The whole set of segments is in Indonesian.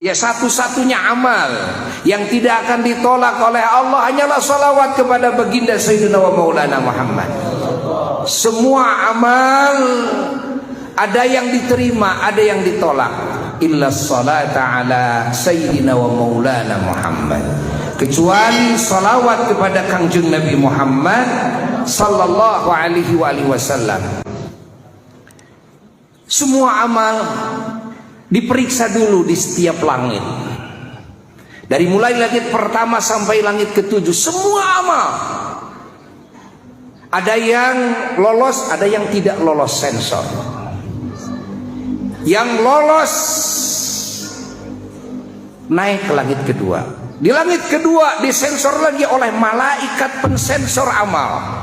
Ya, satu-satunya amal yang tidak akan ditolak oleh Allah hanyalah salawat kepada baginda Sayyidina wa Maulana Muhammad. Semua amal ada yang diterima, ada yang ditolak. Illa salata ala Sayyidina wa Maulana Muhammad, kecuali salawat kepada Kangjeng Nabi Muhammad sallallahu alaihi wasallam. Semua amal diperiksa dulu di setiap langit. Dari mulai langit pertama sampai langit ketujuh, semua amal. Ada yang lolos, ada yang tidak lolos sensor. Yang lolos naik ke langit kedua. Di langit kedua disensor lagi oleh malaikat pensensor amal.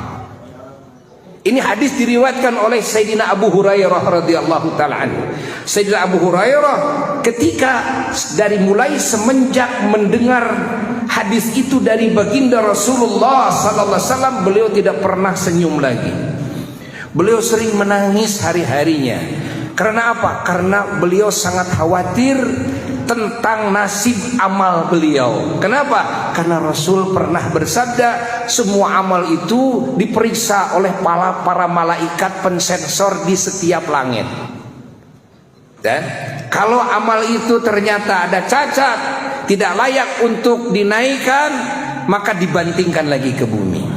Ini hadis diriwayatkan oleh Sayyidina Abu Hurairah radhiyallahu taala anhu. Sayyidina Abu Hurairah ketika dari mulai semenjak mendengar hadis itu dari baginda Rasulullah sallallahu alaihi wasallam, beliau tidak pernah senyum lagi. Beliau sering menangis hari-harinya. Karena apa? Karena beliau sangat khawatir tentang nasib amal beliau. Kenapa? Karena Rasul pernah bersabda, semua amal itu diperiksa oleh para malaikat pensensor di setiap langit. Dan kalau amal itu ternyata ada cacat, tidak layak untuk dinaikkan, maka dibantingkan lagi ke bumi.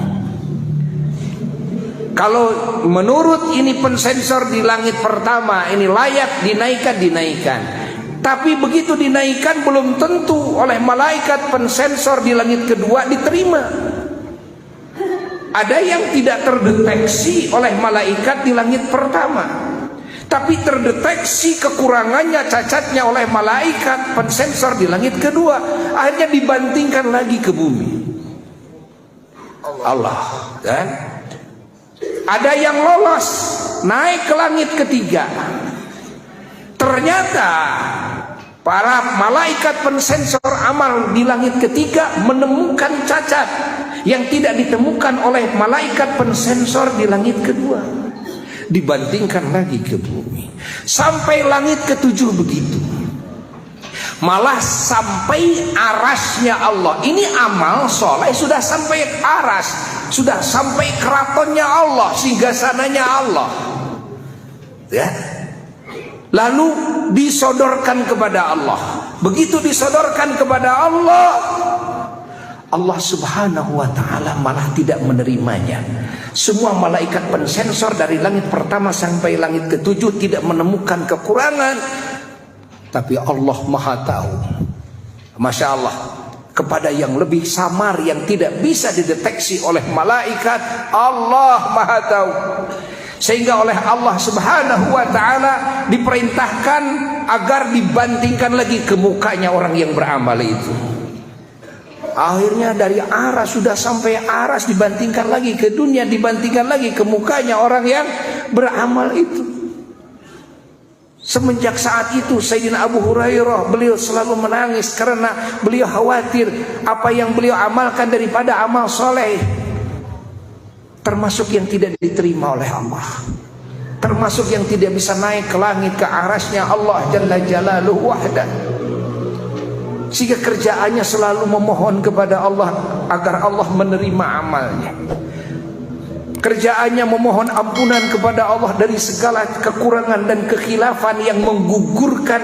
Kalau menurut ini pensensor di langit pertama ini layak dinaikkan. Tapi begitu dinaikkan belum tentu oleh malaikat pensensor di langit kedua diterima. Ada yang tidak terdeteksi oleh malaikat di langit pertama, tapi terdeteksi kekurangannya, cacatnya oleh malaikat pensensor di langit kedua. Akhirnya dibantingkan lagi ke bumi. Allah, kan? Ada yang lolos naik ke langit ketiga. Ternyata para malaikat pensensor amal di langit ketiga menemukan cacat yang tidak ditemukan oleh malaikat pensensor di langit kedua. Dibantingkan lagi ke bumi. Sampai langit ketujuh begitu. Malah sampai arasnya Allah. Ini amal soleh sudah sampai aras, sudah sampai keratonnya Allah, singgasananya Allah. Ya. Lalu disodorkan kepada Allah. Begitu disodorkan kepada Allah, Allah subhanahu wa ta'ala malah tidak menerimanya. Semua malaikat pensensor dari langit pertama sampai langit ketujuh tidak menemukan kekurangan. Tapi Allah maha tahu. Masya Allah. Kepada yang lebih samar, yang tidak bisa dideteksi oleh malaikat, Allah maha tahu. Sehingga oleh Allah subhanahu wa ta'ala diperintahkan agar dibantingkan lagi ke mukanya orang yang beramal itu. Akhirnya dari aras, sudah sampai aras, dibantingkan lagi ke dunia, dibantingkan lagi ke mukanya orang yang beramal itu. Semenjak saat itu Sayyidina Abu Hurairah beliau selalu menangis karena beliau khawatir apa yang beliau amalkan daripada amal soleh termasuk yang tidak diterima oleh Allah, termasuk yang tidak bisa naik ke langit, ke arasnya Allah Jalla Jalaluhu wahdah. Sehingga kerjaannya selalu memohon kepada Allah agar Allah menerima amalnya. Kerjaannya memohon ampunan kepada Allah dari segala kekurangan dan kekhilafan yang menggugurkan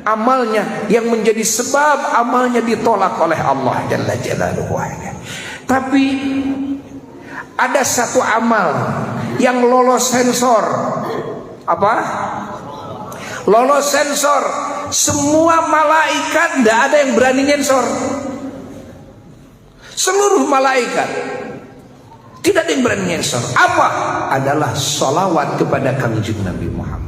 amalnya, yang menjadi sebab amalnya ditolak oleh Allah Jalla Jalaluhu wahdah. Tapi ada satu amal yang lolos sensor. Apa? Lolos sensor. Semua malaikat, tidak ada yang berani nyensor. Seluruh malaikat tidak ada yang berani nyensor. Apa? Adalah salawat kepada Kangjeng Nabi Muhammad.